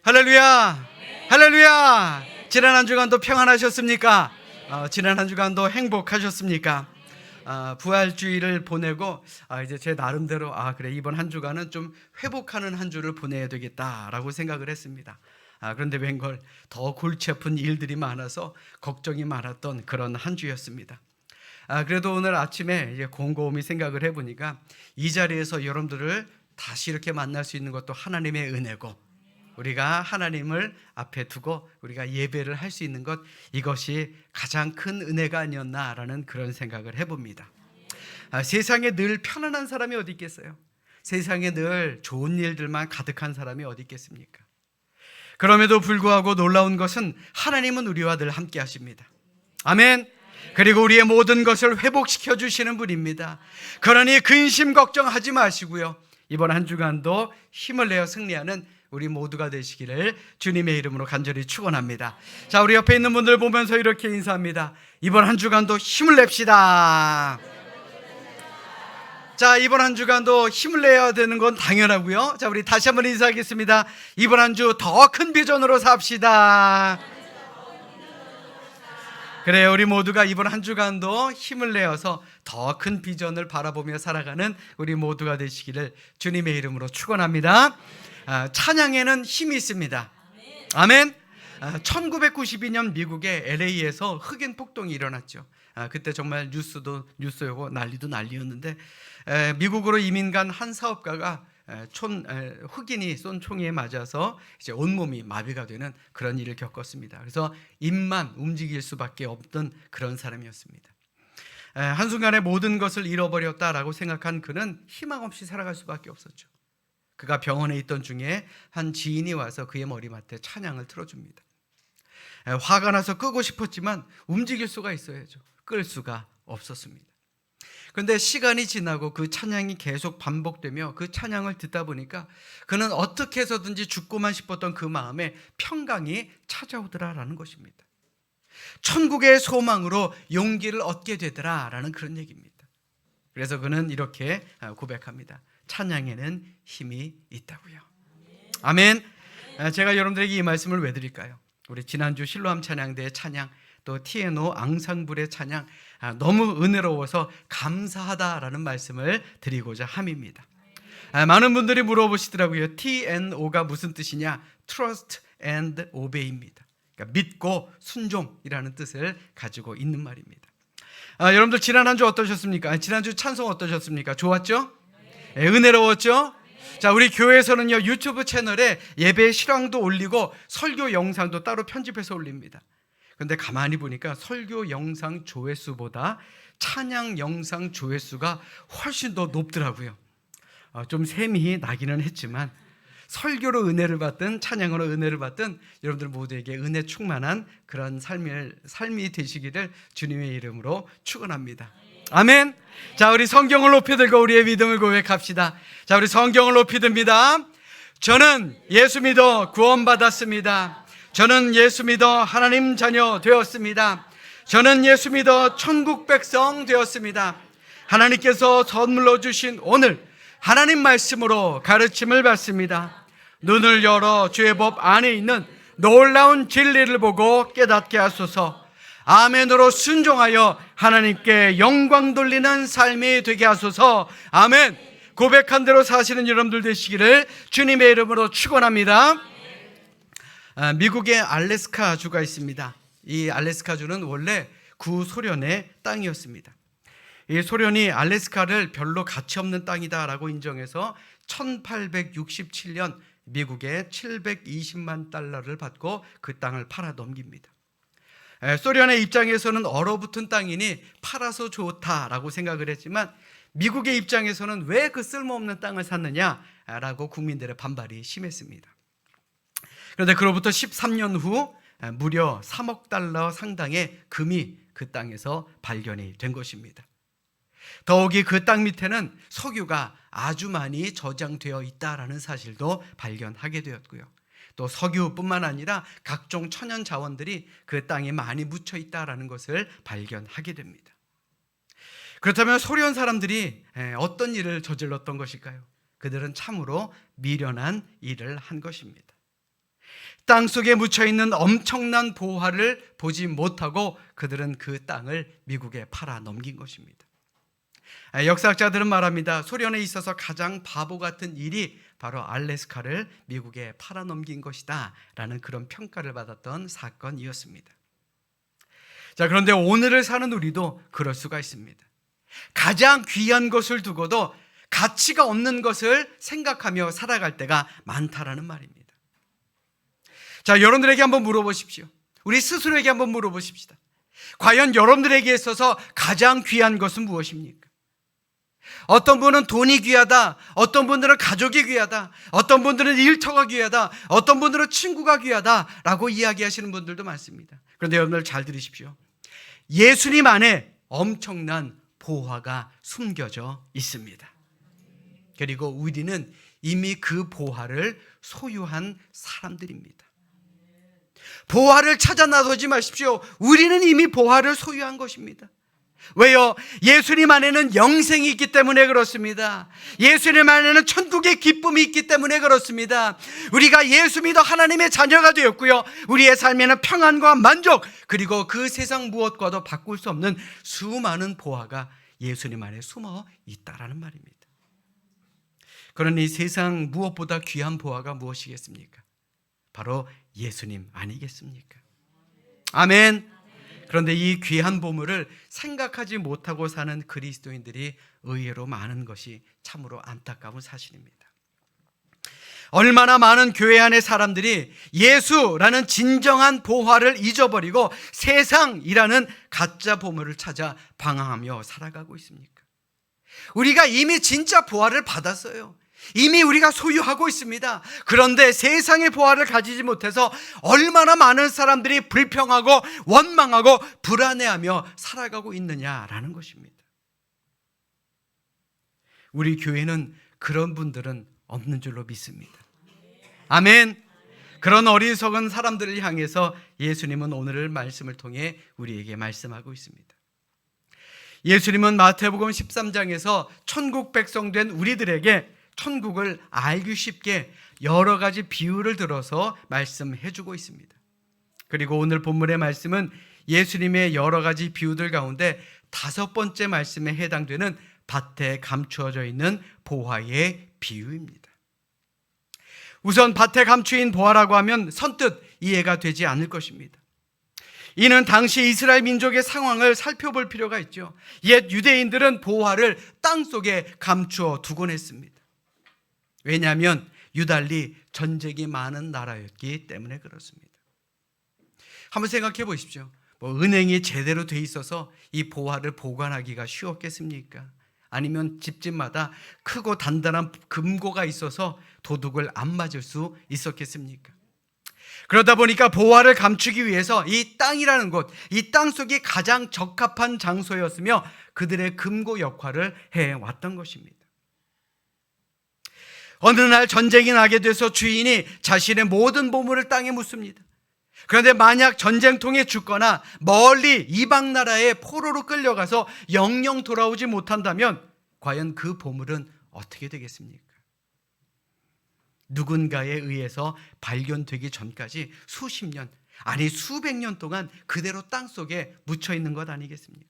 할렐루야! 할렐루야! 지난 한 주간도 평안하셨습니까? 지난 한 주간도 행복하셨습니까? 부활주의를 보내고 이제 제 나름대로 그래, 이번 한 주간은 좀 회복하는 한 주를 보내야 되겠다라고 생각을 했습니다. 그런데 웬걸 더 골치 아픈 일들이 많아서 걱정이 많았던 그런 한 주였습니다. 그래도 오늘 아침에 이제 곰곰이 생각을 해보니까 이 자리에서 여러분들을 다시 이렇게 만날 수 있는 것도 하나님의 은혜고, 우리가 하나님을 앞에 두고 우리가 예배를 할 수 있는 것, 이것이 가장 큰 은혜가 아니었나라는 그런 생각을 해봅니다. 세상에 늘 편안한 사람이 어디 있겠어요? 세상에 늘 좋은 일들만 가득한 사람이 어디 있겠습니까? 그럼에도 불구하고 놀라운 것은 하나님은 우리와 늘 함께 하십니다. 아멘. 그리고 우리의 모든 것을 회복시켜 주시는 분입니다. 그러니 근심 걱정하지 마시고요, 이번 한 주간도 힘을 내어 승리하는 우리 모두가 되시기를 주님의 이름으로 간절히 축원합니다. 자, 우리 옆에 있는 분들 보면서 이렇게 인사합니다. 이번 한 주간도 힘을 냅시다. 자, 이번 한 주간도 힘을 내야 되는 건 당연하고요. 자, 우리 다시 한번 인사하겠습니다. 이번 한 주 더 큰 비전으로 삽시다. 그래요, 우리 모두가 이번 한 주간도 힘을 내어서 더 큰 비전을 바라보며 살아가는 우리 모두가 되시기를 주님의 이름으로 축원합니다. 찬양에는 힘이 있습니다. 아멘. 1992년 미국의 LA에서 흑인 폭동이 일어났죠. 그때 정말 뉴스였고 난리도 난리였는데, 미국으로 이민 간 한 사업가가 흑인이 쏜 총에 맞아서 이제 온몸이 마비가 되는 그런 일을 겪었습니다. 그래서 입만 움직일 수밖에 없던 그런 사람이었습니다. 한순간에 모든 것을 잃어버렸다라고 생각한 그는 희망 없이 살아갈 수밖에 없었죠. 그가 병원에 있던 중에 한 지인이 와서 그의 머리맡에 찬양을 틀어줍니다. 화가 나서 끄고 싶었지만 움직일 수가 있어야죠. 끌 수가 없었습니다. 그런데 시간이 지나고 그 찬양이 계속 반복되며 그 찬양을 듣다 보니까 그는 어떻게 해서든지 죽고만 싶었던 그 마음에 평강이 찾아오더라라는 것입니다. 천국의 소망으로 용기를 얻게 되더라라는 그런 얘기입니다. 그래서 그는 이렇게 고백합니다. 찬양에는 힘이 있다고요. 아멘. 제가 여러분들에게 이 말씀을 왜 드릴까요? 우리 지난주 실로암 찬양대의 찬양, 또 TNO 앙상블의 찬양, 너무 은혜로워서 감사하다라는 말씀을 드리고자 함입니다. 많은 분들이 물어보시더라고요. TNO가 무슨 뜻이냐? Trust and Obey입니다. 그러니까 믿고 순종이라는 뜻을 가지고 있는 말입니다. 여러분들 지난 한 주 어떠셨습니까? 지난주 찬송 어떠셨습니까? 좋았죠? 은혜로웠죠? 자, 우리 교회에서는요, 유튜브 채널에 예배 실황도 올리고 설교 영상도 따로 편집해서 올립니다. 그런데 가만히 보니까 설교 영상 조회수보다 찬양 영상 조회수가 훨씬 더 높더라고요. 좀 셈이 나기는 했지만 설교로 은혜를 받든 찬양으로 은혜를 받든 여러분들 모두에게 은혜 충만한 그런 삶이 되시기를 주님의 이름으로 축원합니다. 아멘. 자, 우리 성경을 높이 들고 우리의 믿음을 고백합시다. 자, 우리 성경을 높이 듭니다. 저는 예수 믿어 구원받았습니다. 저는 예수 믿어 하나님 자녀 되었습니다. 저는 예수 믿어 천국 백성 되었습니다. 하나님께서 선물로 주신 오늘 하나님 말씀으로 가르침을 받습니다. 눈을 열어 주의 법 안에 있는 놀라운 진리를 보고 깨닫게 하소서. 아멘으로 순종하여 하나님께 영광 돌리는 삶이 되게 하소서. 아멘. 고백한 대로 사시는 여러분들 되시기를 주님의 이름으로 축원합니다. 미국의 알래스카주가 있습니다. 이 알래스카주는 원래 구소련의 땅이었습니다. 이 소련이 알래스카를 별로 가치 없는 땅이다라고 인정해서 1867년 미국에 720만 달러를 받고 그 땅을 팔아 넘깁니다. 소련의 입장에서는 얼어붙은 땅이니 팔아서 좋다라고 생각을 했지만 미국의 입장에서는 왜 그 쓸모없는 땅을 샀느냐라고 국민들의 반발이 심했습니다. 그런데 그로부터 13년 후 무려 3억 달러 상당의 금이 그 땅에서 발견이 된 것입니다. 더욱이 그 땅 밑에는 석유가 아주 많이 저장되어 있다라는 사실도 발견하게 되었고요. 또 석유뿐만 아니라 각종 천연 자원들이 그 땅에 많이 묻혀 있다라는 것을 발견하게 됩니다. 그렇다면 소련 사람들이 어떤 일을 저질렀던 것일까요? 그들은 참으로 미련한 일을 한 것입니다. 땅속에 묻혀있는 엄청난 보화를 보지 못하고 그들은 그 땅을 미국에 팔아 넘긴 것입니다. 역사학자들은 말합니다. 소련에 있어서 가장 바보 같은 일이 바로 알래스카를 미국에 팔아 넘긴 것이다 라는 그런 평가를 받았던 사건이었습니다. 자, 그런데 오늘을 사는 우리도 그럴 수가 있습니다. 가장 귀한 것을 두고도 가치가 없는 것을 생각하며 살아갈 때가 많다라는 말입니다. 자, 여러분들에게 한번 물어보십시오. 우리 스스로에게 한번 물어보십시다. 과연 여러분들에게 있어서 가장 귀한 것은 무엇입니까? 어떤 분은 돈이 귀하다, 어떤 분들은 가족이 귀하다, 어떤 분들은 일터가 귀하다, 어떤 분들은 친구가 귀하다라고 이야기하시는 분들도 많습니다. 그런데 여러분들 잘 들으십시오. 예수님 안에 엄청난 보화가 숨겨져 있습니다. 그리고 우리는 이미 그 보화를 소유한 사람들입니다. 보화를 찾아 나서지 마십시오. 우리는 이미 보화를 소유한 것입니다. 왜요? 예수님 안에는 영생이 있기 때문에 그렇습니다. 예수님 안에는 천국의 기쁨이 있기 때문에 그렇습니다. 우리가 예수 믿어 하나님의 자녀가 되었고요, 우리의 삶에는 평안과 만족, 그리고 그 세상 무엇과도 바꿀 수 없는 수많은 보화가 예수님 안에 숨어 있다라는 말입니다. 그러니 세상 무엇보다 귀한 보화가 무엇이겠습니까? 바로 예수님 아니겠습니까? 아멘. 그런데 이 귀한 보물을 생각하지 못하고 사는 그리스도인들이 의외로 많은 것이 참으로 안타까운 사실입니다. 얼마나 많은 교회 안의 사람들이 예수라는 진정한 보화를 잊어버리고 세상이라는 가짜 보물을 찾아 방황하며 살아가고 있습니까? 우리가 이미 진짜 보화를 받았어요. 이미 우리가 소유하고 있습니다. 그런데 세상의 보화를 가지지 못해서 얼마나 많은 사람들이 불평하고 원망하고 불안해하며 살아가고 있느냐라는 것입니다. 우리 교회는 그런 분들은 없는 줄로 믿습니다. 아멘. 그런 어리석은 사람들을 향해서 예수님은 오늘 말씀을 통해 우리에게 말씀하고 있습니다. 예수님은 마태복음 13장에서 천국 백성 된 우리들에게 천국을 알기 쉽게 여러 가지 비유를 들어서 말씀해 주고 있습니다. 그리고 오늘 본문의 말씀은 예수님의 여러 가지 비유들 가운데 5번째 말씀에 해당되는 밭에 감추어져 있는 보화의 비유입니다. 우선 밭에 감추인 보화라고 하면 선뜻 이해가 되지 않을 것입니다. 이는 당시 이스라엘 민족의 상황을 살펴볼 필요가 있죠. 옛 유대인들은 보화를 땅속에 감추어 두곤 했습니다. 왜냐하면 유달리 전쟁이 많은 나라였기 때문에 그렇습니다. 한번 생각해 보십시오. 은행이 제대로 돼 있어서 이 보화를 보관하기가 쉬웠겠습니까? 아니면 집집마다 크고 단단한 금고가 있어서 도둑을 안 맞을 수 있었겠습니까? 그러다 보니까 보화를 감추기 위해서 이 땅이라는 곳, 이 땅 속이 가장 적합한 장소였으며 그들의 금고 역할을 해왔던 것입니다. 어느 날 전쟁이 나게 돼서 주인이 자신의 모든 보물을 땅에 묻습니다. 그런데 만약 전쟁통에 죽거나 멀리 이방 나라에 포로로 끌려가서 영영 돌아오지 못한다면 과연 그 보물은 어떻게 되겠습니까? 누군가에 의해서 발견되기 전까지 수십 년, 아니 수백 년 동안 그대로 땅속에 묻혀 있는 것 아니겠습니까?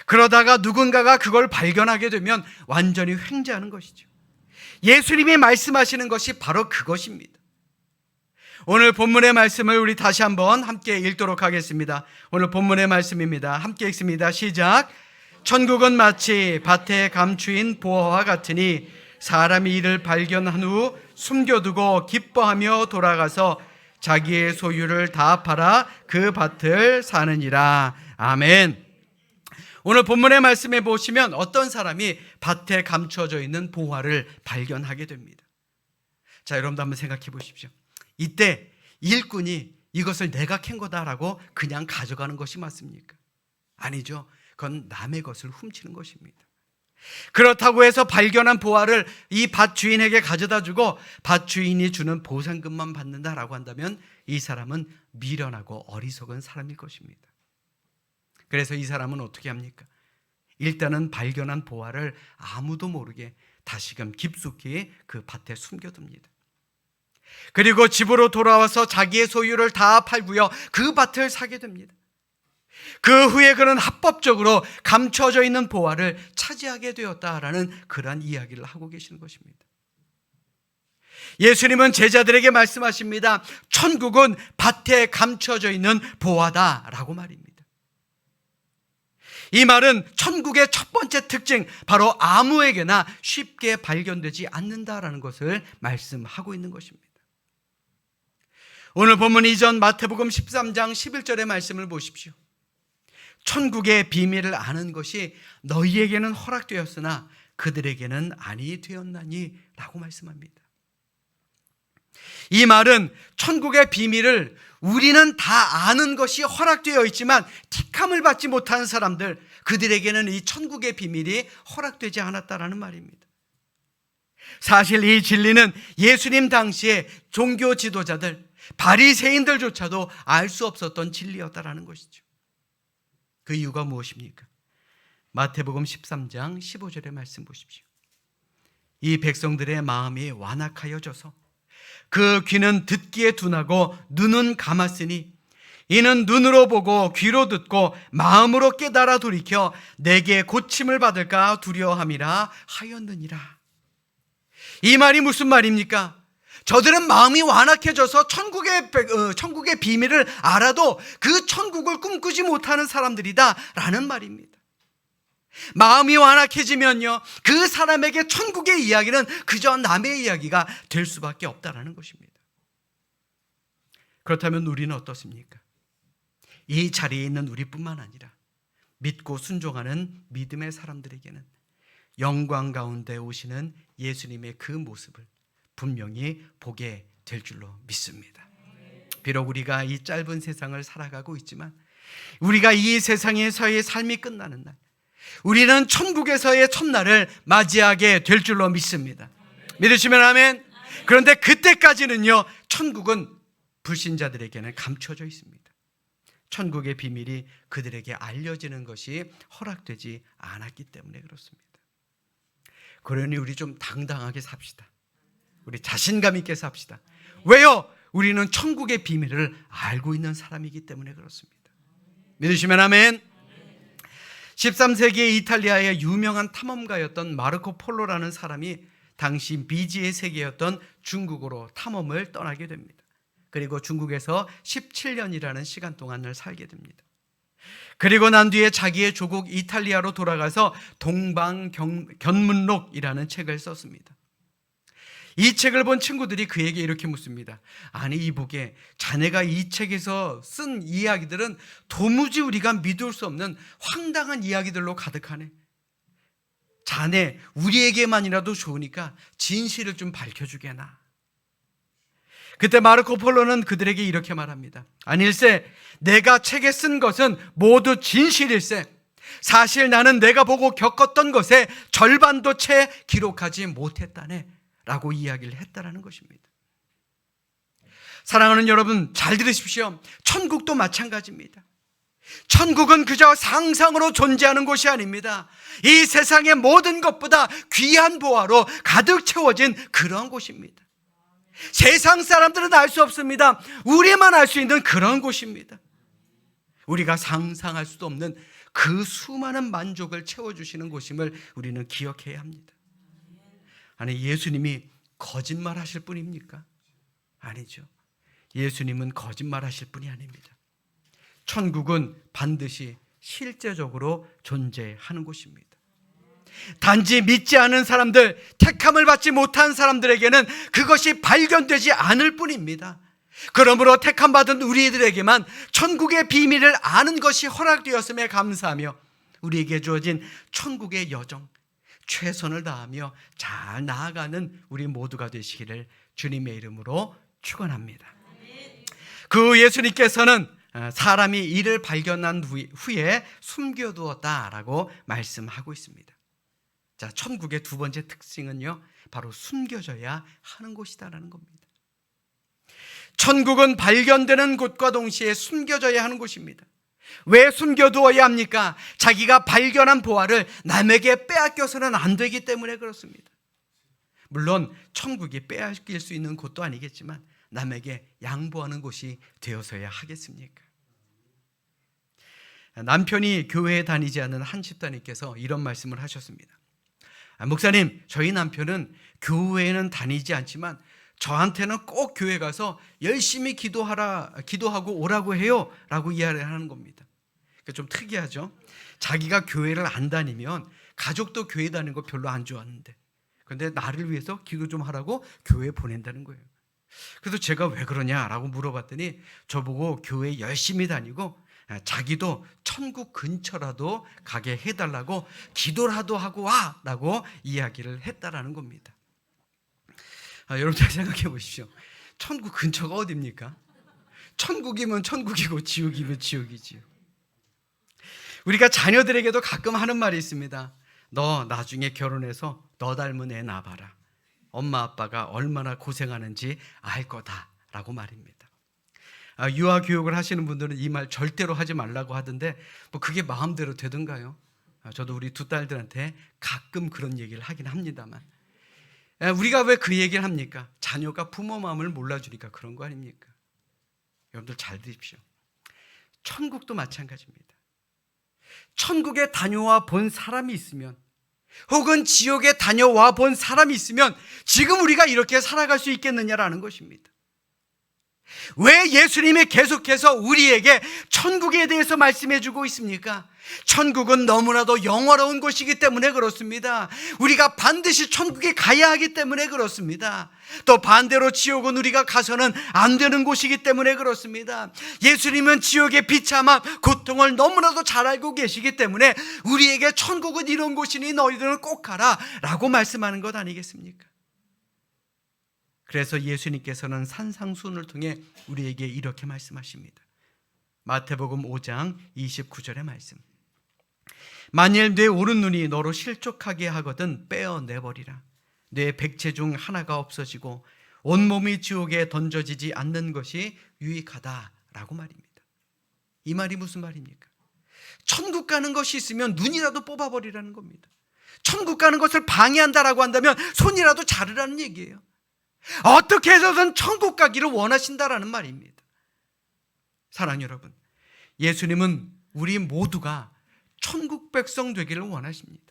그러다가 누군가가 그걸 발견하게 되면 완전히 횡재하는 것이죠. 예수님이 말씀하시는 것이 바로 그것입니다. 오늘 본문의 말씀을 우리 다시 한번 함께 읽도록 하겠습니다. 오늘 본문의 말씀입니다. 함께 읽습니다. 시작. 천국은 마치 밭에 감추인 보화와 같으니 사람이 이를 발견한 후 숨겨두고 기뻐하며 돌아가서 자기의 소유를 다 팔아 그 밭을 사느니라. 아멘. 오늘 본문의 말씀에 보시면 어떤 사람이 밭에 감춰져 있는 보화를 발견하게 됩니다. 자, 여러분도 한번 생각해 보십시오. 이때 일꾼이 이것을 내가 캔 거다라고 그냥 가져가는 것이 맞습니까? 아니죠. 그건 남의 것을 훔치는 것입니다. 그렇다고 해서 발견한 보화를 이 밭 주인에게 가져다 주고 밭 주인이 주는 보상금만 받는다라고 한다면 이 사람은 미련하고 어리석은 사람일 것입니다. 그래서 이 사람은 어떻게 합니까? 일단은 발견한 보화를 아무도 모르게 다시금 깊숙이 그 밭에 숨겨둡니다. 그리고 집으로 돌아와서 자기의 소유를 다 팔고요, 그 밭을 사게 됩니다. 그 후에 그는 합법적으로 감춰져 있는 보화를 차지하게 되었다라는 그러한 이야기를 하고 계시는 것입니다. 예수님은 제자들에게 말씀하십니다. 천국은 밭에 감춰져 있는 보화다라고 말입니다. 이 말은 천국의 첫 번째 특징, 바로 아무에게나 쉽게 발견되지 않는다라는 것을 말씀하고 있는 것입니다. 오늘 본문 이전 마태복음 13장 11절의 말씀을 보십시오. 천국의 비밀을 아는 것이 너희에게는 허락되었으나 그들에게는 아니 되었나니 라고 말씀합니다. 이 말은 천국의 비밀을 우리는 다 아는 것이 허락되어 있지만 택함을 받지 못하는 사람들, 그들에게는 이 천국의 비밀이 허락되지 않았다라는 말입니다. 사실 이 진리는 예수님 당시에 종교 지도자들, 바리새인들조차도 알 수 없었던 진리였다라는 것이죠. 그 이유가 무엇입니까? 마태복음 13장 15절의 말씀 보십시오. 이 백성들의 마음이 완악하여져서 그 귀는 듣기에 둔하고 눈은 감았으니 이는 눈으로 보고 귀로 듣고 마음으로 깨달아 돌이켜 내게 고침을 받을까 두려워함이라 하였느니라. 이 말이 무슨 말입니까? 저들은 마음이 완악해져서 천국의 비밀을 알아도 그 천국을 꿈꾸지 못하는 사람들이다 라는 말입니다. 마음이 완악해지면요, 그 사람에게 천국의 이야기는 그저 남의 이야기가 될 수밖에 없다라는 것입니다. 그렇다면 우리는 어떻습니까? 이 자리에 있는 우리뿐만 아니라 믿고 순종하는 믿음의 사람들에게는 영광 가운데 오시는 예수님의 그 모습을 분명히 보게 될 줄로 믿습니다. 비록 우리가 이 짧은 세상을 살아가고 있지만 우리가 이 세상에서의 삶이 끝나는 날, 우리는 천국에서의 첫날을 맞이하게 될 줄로 믿습니다. 믿으시면 아멘. 그런데 그때까지는요, 천국은 불신자들에게는 감춰져 있습니다. 천국의 비밀이 그들에게 알려지는 것이 허락되지 않았기 때문에 그렇습니다. 그러니 우리 좀 당당하게 삽시다. 우리 자신감 있게 삽시다. 왜요? 우리는 천국의 비밀을 알고 있는 사람이기 때문에 그렇습니다. 믿으시면 아멘. 13세기의 이탈리아의 유명한 탐험가였던 마르코 폴로라는 사람이 당시 미지의 세계였던 중국으로 탐험을 떠나게 됩니다. 그리고 중국에서 17년이라는 시간 동안을 살게 됩니다. 그리고 난 뒤에 자기의 조국 이탈리아로 돌아가서 동방견문록이라는 책을 썼습니다. 이 책을 본 친구들이 그에게 이렇게 묻습니다. 아니 이보게, 자네가 이 책에서 쓴 이야기들은 도무지 우리가 믿을 수 없는 황당한 이야기들로 가득하네. 자네 우리에게만이라도 좋으니까 진실을 좀 밝혀주게나. 그때 마르코 폴로는 그들에게 이렇게 말합니다. 아닐세, 내가 책에 쓴 것은 모두 진실일세. 사실 나는 내가 보고 겪었던 것의 절반도 채 기록하지 못했다네 라고 이야기를 했다라는 것입니다. 사랑하는 여러분, 잘 들으십시오. 천국도 마찬가지입니다. 천국은 그저 상상으로 존재하는 곳이 아닙니다. 이 세상의 모든 것보다 귀한 보화로 가득 채워진 그런 곳입니다. 세상 사람들은 알 수 없습니다. 우리만 알 수 있는 그런 곳입니다. 우리가 상상할 수도 없는 그 수많은 만족을 채워주시는 곳임을 우리는 기억해야 합니다. 아니, 예수님이 거짓말 하실 분입니까? 아니죠. 예수님은 거짓말 하실 분이 아닙니다. 천국은 반드시 실제적으로 존재하는 곳입니다. 단지 믿지 않은 사람들, 택함을 받지 못한 사람들에게는 그것이 발견되지 않을 뿐입니다. 그러므로 택함받은 우리들에게만 천국의 비밀을 아는 것이 허락되었음에 감사하며 우리에게 주어진 천국의 여정, 최선을 다하며 잘 나아가는 우리 모두가 되시기를 주님의 이름으로 축원합니다. 그 예수님께서는 사람이 이를 발견한 후에 숨겨두었다라고 말씀하고 있습니다. 자, 천국의 두 번째 특징은요, 바로 숨겨져야 하는 곳이다라는 겁니다. 천국은 발견되는 곳과 동시에 숨겨져야 하는 곳입니다. 왜 숨겨두어야 합니까? 자기가 발견한 보화를 남에게 빼앗겨서는 안 되기 때문에 그렇습니다. 물론 천국이 빼앗길 수 있는 곳도 아니겠지만 남에게 양보하는 곳이 되어서야 하겠습니까? 남편이 교회에 다니지 않는 한 집사님께서 이런 말씀을 하셨습니다. 목사님, 저희 남편은 교회에는 다니지 않지만 저한테는 꼭 교회 가서 열심히 기도하고 오라고 해요 라고 이야기를 하는 겁니다. 좀 특이하죠? 자기가 교회를 안 다니면 가족도 교회 다니는 거 별로 안 좋아하는데, 그런데 나를 위해서 기도 좀 하라고 교회에 보낸다는 거예요. 그래서 제가 왜 그러냐라고 물어봤더니 저보고 교회 열심히 다니고 자기도 천국 근처라도 가게 해달라고 기도라도 하고 와라고 이야기를 했다라는 겁니다. 여러분 잘 생각해 보십시오. 천국 근처가 어딥니까? 천국이면 천국이고 지옥이면 지옥이지요. 우리가 자녀들에게도 가끔 하는 말이 있습니다. 너 나중에 결혼해서 너 닮은 애 낳아봐라. 엄마 아빠가 얼마나 고생하는지 알 거다라고 말입니다. 유아 교육을 하시는 분들은 이 말 절대로 하지 말라고 하던데 뭐 그게 마음대로 되던가요? 저도 우리 두 딸들한테 가끔 그런 얘기를 하긴 합니다만, 우리가 왜 그 얘기를 합니까? 자녀가 부모 마음을 몰라주니까 그런 거 아닙니까? 여러분들 잘 들으십시오. 천국도 마찬가지입니다. 천국에 다녀와 본 사람이 있으면, 혹은 지옥에 다녀와 본 사람이 있으면 지금 우리가 이렇게 살아갈 수 있겠느냐라는 것입니다. 왜 예수님이 계속해서 우리에게 천국에 대해서 말씀해 주고 있습니까? 천국은 너무나도 영화로운 곳이기 때문에 그렇습니다. 우리가 반드시 천국에 가야 하기 때문에 그렇습니다. 또 반대로 지옥은 우리가 가서는 안 되는 곳이기 때문에 그렇습니다. 예수님은 지옥의 비참함, 고통을 너무나도 잘 알고 계시기 때문에 우리에게 천국은 이런 곳이니 너희들은 꼭 가라 라고 말씀하는 것 아니겠습니까? 그래서 예수님께서는 산상수훈을 통해 우리에게 이렇게 말씀하십니다. 마태복음 5장 29절의 말씀. 만일 내 오른눈이 너로 실족하게 하거든 빼어내버리라. 내 백체 중 하나가 없어지고 온몸이 지옥에 던져지지 않는 것이 유익하다라고 말입니다. 이 말이 무슨 말입니까? 천국 가는 것이 있으면 눈이라도 뽑아버리라는 겁니다. 천국 가는 것을 방해한다라고 한다면 손이라도 자르라는 얘기예요. 어떻게 해서든 천국 가기를 원하신다라는 말입니다. 사랑하는 여러분, 예수님은 우리 모두가 천국 백성 되기를 원하십니다.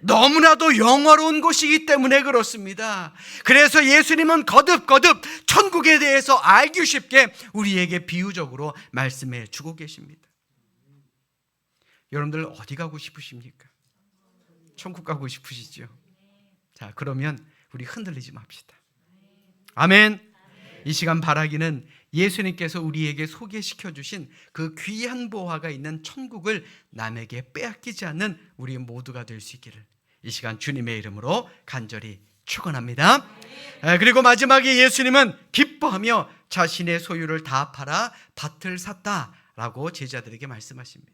너무나도 영화로운 곳이기 때문에 그렇습니다. 그래서 예수님은 거듭거듭 천국에 대해서 알기 쉽게 우리에게 비유적으로 말씀해 주고 계십니다. 여러분들 어디 가고 싶으십니까? 천국 가고 싶으시죠? 자, 그러면 우리 흔들리지 맙시다. 아멘. 이 시간 바라기는 예수님께서 우리에게 소개시켜 주신 그 귀한 보화가 있는 천국을 남에게 빼앗기지 않는 우리 모두가 될 수 있기를 이 시간 주님의 이름으로 간절히 축원합니다. 그리고 마지막에 예수님은 기뻐하며 자신의 소유를 다 팔아 밭을 샀다라고 제자들에게 말씀하십니다.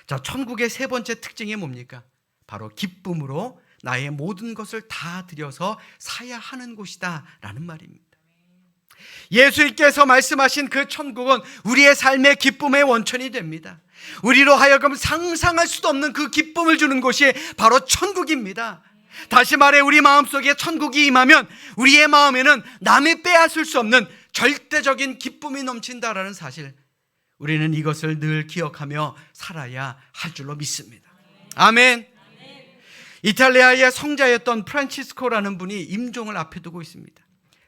자, 천국의 세 번째 특징이 뭡니까? 바로 기쁨으로 나의 모든 것을 다 들여서 사야 하는 곳이다 라는 말입니다. 예수님께서 말씀하신 그 천국은 우리의 삶의 기쁨의 원천이 됩니다. 우리로 하여금 상상할 수도 없는 그 기쁨을 주는 곳이 바로 천국입니다. 다시 말해 우리 마음속에 천국이 임하면 우리의 마음에는 남이 빼앗을 수 없는 절대적인 기쁨이 넘친다라는 사실, 우리는 이것을 늘 기억하며 살아야 할 줄로 믿습니다. 아멘. 이탈리아의 성자였던 프란치스코라는 분이 임종을 앞에 두고 있습니다.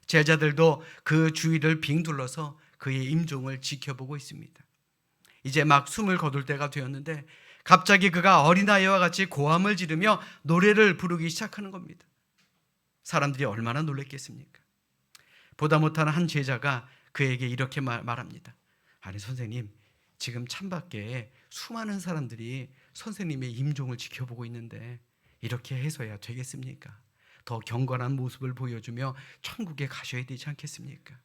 제자들도 그 주위를 빙둘러서 그의 임종을 지켜보고 있습니다. 이제 막 숨을 거둘 때가 되었는데 갑자기 그가 어린아이와 같이 고함을 지르며 노래를 부르기 시작하는 겁니다. 사람들이 얼마나 놀랐겠습니까? 보다 못한 한 제자가 그에게 이렇게 말합니다. 아니 선생님, 지금 창밖에 수많은 사람들이 선생님의 임종을 지켜보고 있는데 이렇게 해서야 되겠습니까? 더 경건한 모습을 보여주며 천국에 가셔야 되지 않겠습니까?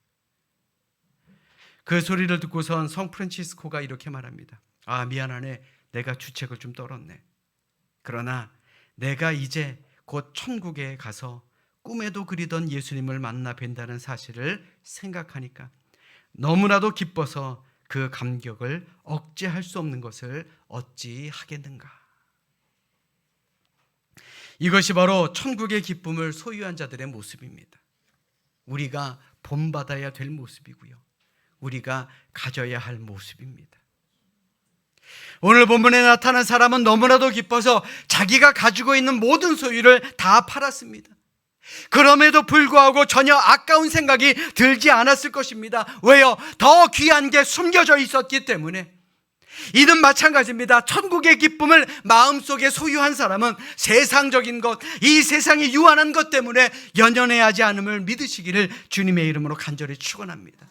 그 소리를 듣고선 성 프란치스코가 이렇게 말합니다. 아, 미안하네. 내가 주책을 좀 떨었네. 그러나 내가 이제 곧 천국에 가서 꿈에도 그리던 예수님을 만나 뵌다는 사실을 생각하니까 너무나도 기뻐서 그 감격을 억제할 수 없는 것을 어찌 하겠는가. 이것이 바로 천국의 기쁨을 소유한 자들의 모습입니다. 우리가 본받아야 될 모습이고요, 우리가 가져야 할 모습입니다. 오늘 본문에 나타난 사람은 너무나도 기뻐서 자기가 가지고 있는 모든 소유를 다 팔았습니다. 그럼에도 불구하고 전혀 아까운 생각이 들지 않았을 것입니다. 왜요? 더 귀한 게 숨겨져 있었기 때문에. 이는 마찬가지입니다. 천국의 기쁨을 마음속에 소유한 사람은 세상적인 것, 이 세상이 유한한 것 때문에 연연해하지 않음을 믿으시기를 주님의 이름으로 간절히 축원합니다.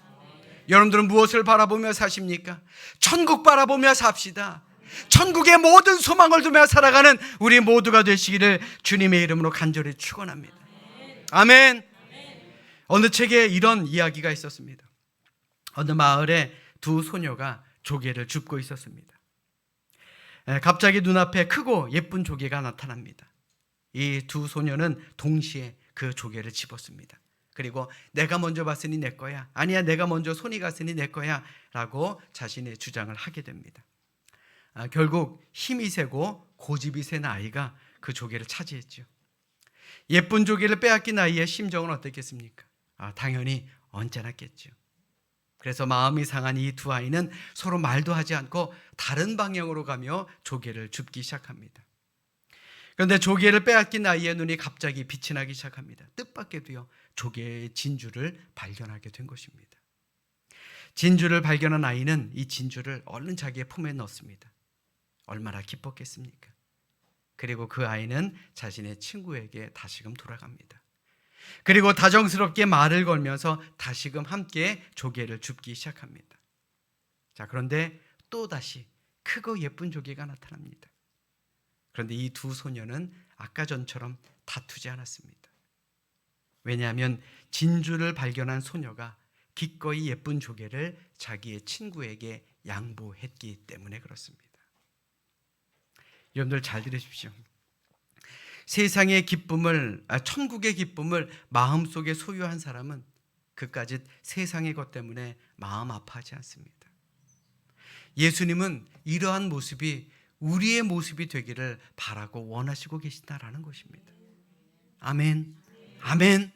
여러분들은 무엇을 바라보며 사십니까? 천국 바라보며 삽시다. 천국의 모든 소망을 두며 살아가는 우리 모두가 되시기를 주님의 이름으로 간절히 축원합니다. 아멘. 어느 책에 이런 이야기가 있었습니다. 어느 마을에 두 소녀가 조개를 줍고 있었습니다. 갑자기 눈앞에 크고 예쁜 조개가 나타납니다. 이 두 소녀는 동시에 그 조개를 집었습니다. 그리고 내가 먼저 봤으니 내 거야, 아니야 내가 먼저 손이 갔으니 내 거야 라고 자신의 주장을 하게 됩니다. 결국 힘이 세고 고집이 센 아이가 그 조개를 차지했죠. 예쁜 조개를 빼앗긴 아이의 심정은 어땠겠습니까? 당연히 언짢았겠죠. 그래서 마음이 상한 이 두 아이는 서로 말도 하지 않고 다른 방향으로 가며 조개를 줍기 시작합니다. 그런데 조개를 빼앗긴 아이의 눈이 갑자기 빛이 나기 시작합니다. 뜻밖에도요, 조개의 진주를 발견하게 된 것입니다. 진주를 발견한 아이는 이 진주를 얼른 자기의 품에 넣습니다. 얼마나 기뻤겠습니까? 그리고 그 아이는 자신의 친구에게 다시금 돌아갑니다. 그리고 다정스럽게 말을 걸면서 다시금 함께 조개를 줍기 시작합니다. 자, 그런데 또다시 크고 예쁜 조개가 나타납니다. 그런데 이 두 소녀는 아까 전처럼 다투지 않았습니다. 왜냐하면 진주를 발견한 소녀가 기꺼이 예쁜 조개를 자기의 친구에게 양보했기 때문에 그렇습니다. 여러분들 잘 들으십시오. 세상의 기쁨을, 천국의 기쁨을 마음속에 소유한 사람은 그까짓 세상의 것 때문에 마음 아파하지 않습니다. 예수님은 이러한 모습이 우리의 모습이 되기를 바라고 원하시고 계신다라는 것입니다. 아멘. 아멘.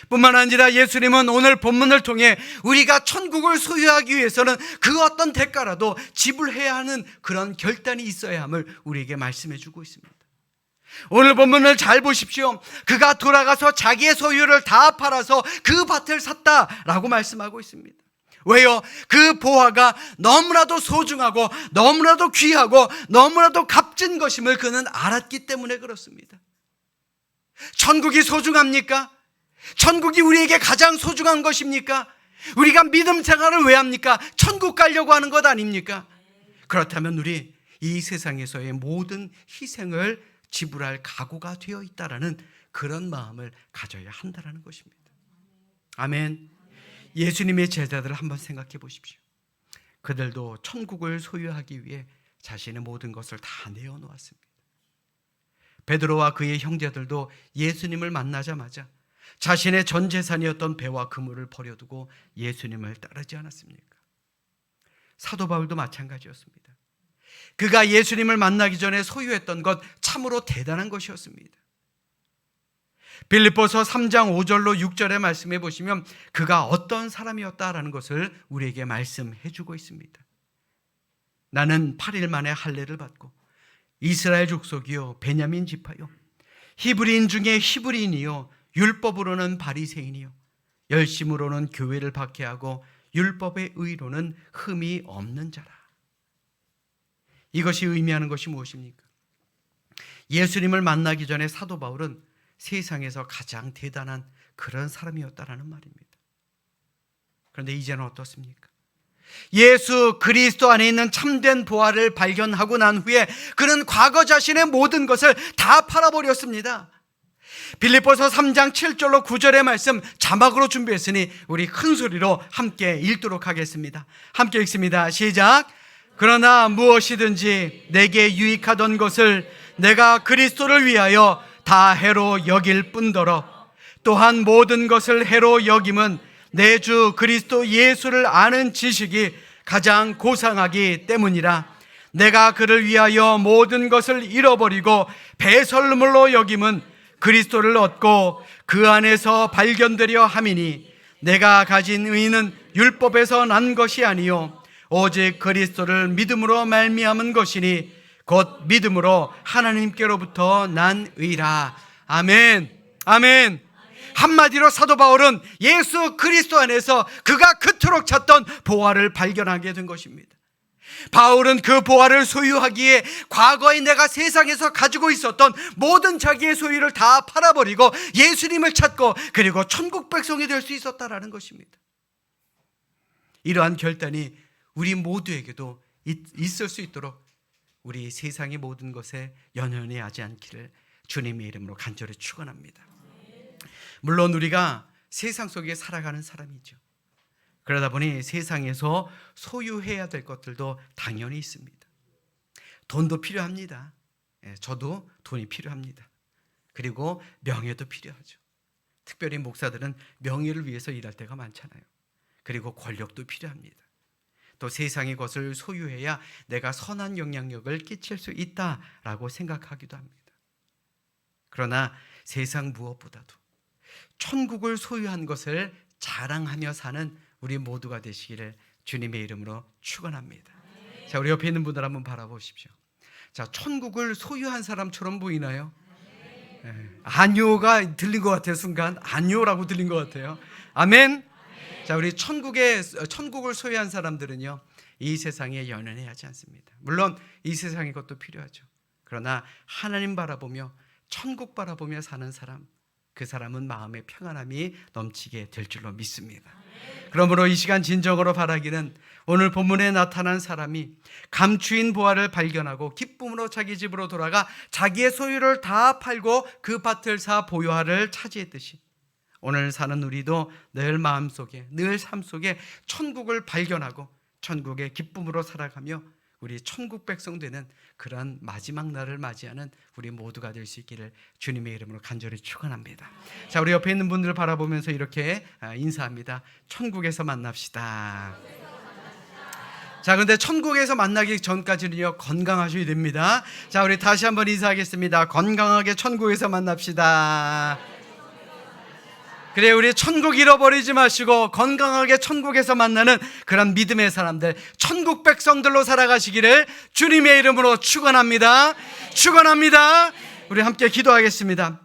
뿐만 아니라 예수님은 오늘 본문을 통해 우리가 천국을 소유하기 위해서는 그 어떤 대가라도 지불해야 하는 그런 결단이 있어야 함을 우리에게 말씀해 주고 있습니다. 오늘 본문을 잘 보십시오. 그가 돌아가서 자기의 소유를 다 팔아서 그 밭을 샀다라고 말씀하고 있습니다. 왜요? 그 보화가 너무나도 소중하고 너무나도 귀하고 너무나도 값진 것임을 그는 알았기 때문에 그렇습니다. 천국이 소중합니까? 천국이 우리에게 가장 소중한 것입니까? 우리가 믿음 생활을 왜 합니까? 천국 가려고 하는 것 아닙니까? 그렇다면 우리 이 세상에서의 모든 희생을 지불할 각오가 되어 있다라는 그런 마음을 가져야 한다는 것입니다. 아멘. 예수님의 제자들을 한번 생각해 보십시오. 그들도 천국을 소유하기 위해 자신의 모든 것을 다 내어놓았습니다. 베드로와 그의 형제들도 예수님을 만나자마자 자신의 전 재산이었던 배와 그물을 버려두고 예수님을 따르지 않았습니까? 사도 바울도 마찬가지였습니다. 그가 예수님을 만나기 전에 소유했던 것 참으로 대단한 것이었습니다. 빌립보서 3장 5절로 6절의 말씀해 보시면 그가 어떤 사람이었다라는 것을 우리에게 말씀해 주고 있습니다. 나는 8일 만에 할례를 받고 이스라엘 족속이요 베냐민 지파요 히브리인 중에 히브리인이요 율법으로는 바리새인이요 열심으로는 교회를 박해하고 율법의 의로는 흠이 없는 자라. 이것이 의미하는 것이 무엇입니까? 예수님을 만나기 전에 사도 바울은 세상에서 가장 대단한 그런 사람이었다라는 말입니다. 그런데 이제는 어떻습니까? 예수 그리스도 안에 있는 참된 보화를 발견하고 난 후에 그는 과거 자신의 모든 것을 다 팔아버렸습니다. 빌립보서 3장 7절로 9절의 말씀 자막으로 준비했으니 우리 큰 소리로 함께 읽도록 하겠습니다. 함께 읽습니다. 시작. 그러나 무엇이든지 내게 유익하던 것을 내가 그리스도를 위하여 다 해로 여길 뿐더러 또한 모든 것을 해로 여김은 내 주 그리스도 예수를 아는 지식이 가장 고상하기 때문이라. 내가 그를 위하여 모든 것을 잃어버리고 배설물로 여김은 그리스도를 얻고 그 안에서 발견되려 함이니, 내가 가진 의는 율법에서 난 것이 아니요 오직 그리스도를 믿음으로 말미암은 것이니 곧 믿음으로 하나님께로부터 난 의라. 아멘. 아멘. 한마디로 사도 바울은 예수 그리스도 안에서 그가 그토록 찾던 보화를 발견하게 된 것입니다. 바울은 그 보화를 소유하기에 과거에 내가 세상에서 가지고 있었던 모든 자기의 소유를 다 팔아버리고 예수님을 찾고 그리고 천국 백성이 될 수 있었다라는 것입니다. 이러한 결단이 우리 모두에게도 있을 수 있도록 우리 세상의 모든 것에 연연해하지 않기를 주님의 이름으로 간절히 축원합니다. 물론 우리가 세상 속에 살아가는 사람이죠. 그러다 보니 세상에서 소유해야 될 것들도 당연히 있습니다. 돈도 필요합니다. 저도 돈이 필요합니다. 그리고 명예도 필요하죠. 특별히 목사들은 명예를 위해서 일할 때가 많잖아요. 그리고 권력도 필요합니다. 또 세상의 것을 소유해야 내가 선한 영향력을 끼칠 수 있다라고 생각하기도 합니다. 그러나 세상 무엇보다도 천국을 소유한 것을 자랑하며 사는 우리 모두가 되시기를 주님의 이름으로 축원합니다. 자, 우리 옆에 있는 분들 한번 바라보십시오. 자, 천국을 소유한 사람처럼 보이나요? 아니오가 들린 것 같아요. 순간 아니오라고 들린 것 같아요. 아멘. 자, 우리 천국을 소유한 사람들은요, 이 세상에 연연해하지 않습니다. 물론 이 세상의 것도 필요하죠. 그러나 하나님 바라보며 천국 바라보며 사는 사람, 그 사람은 마음의 평안함이 넘치게 될 줄로 믿습니다. 그러므로 이 시간 진정으로 바라기는 오늘 본문에 나타난 사람이 감추인 보화를 발견하고 기쁨으로 자기 집으로 돌아가 자기의 소유를 다 팔고 그 밭을 사 보유하를 차지했듯이 오늘 사는 우리도 늘 마음속에, 늘 삶 속에 천국을 발견하고 천국의 기쁨으로 살아가며 우리 천국 백성 되는 그러한 마지막 날을 맞이하는 우리 모두가 될 수 있기를 주님의 이름으로 간절히 축원합니다. 자, 우리 옆에 있는 분들을 바라보면서 이렇게 인사합니다. 천국에서 만납시다. 자, 근데 천국에서 만나기 전까지는요, 건강하셔야 됩니다. 자, 우리 다시 한번 인사하겠습니다. 건강하게 천국에서 만납시다. 그래, 우리 천국 잃어버리지 마시고 건강하게 천국에서 만나는 그런 믿음의 사람들, 천국 백성들로 살아가시기를 주님의 이름으로 축원합니다. 축원합니다. 우리 함께 기도하겠습니다.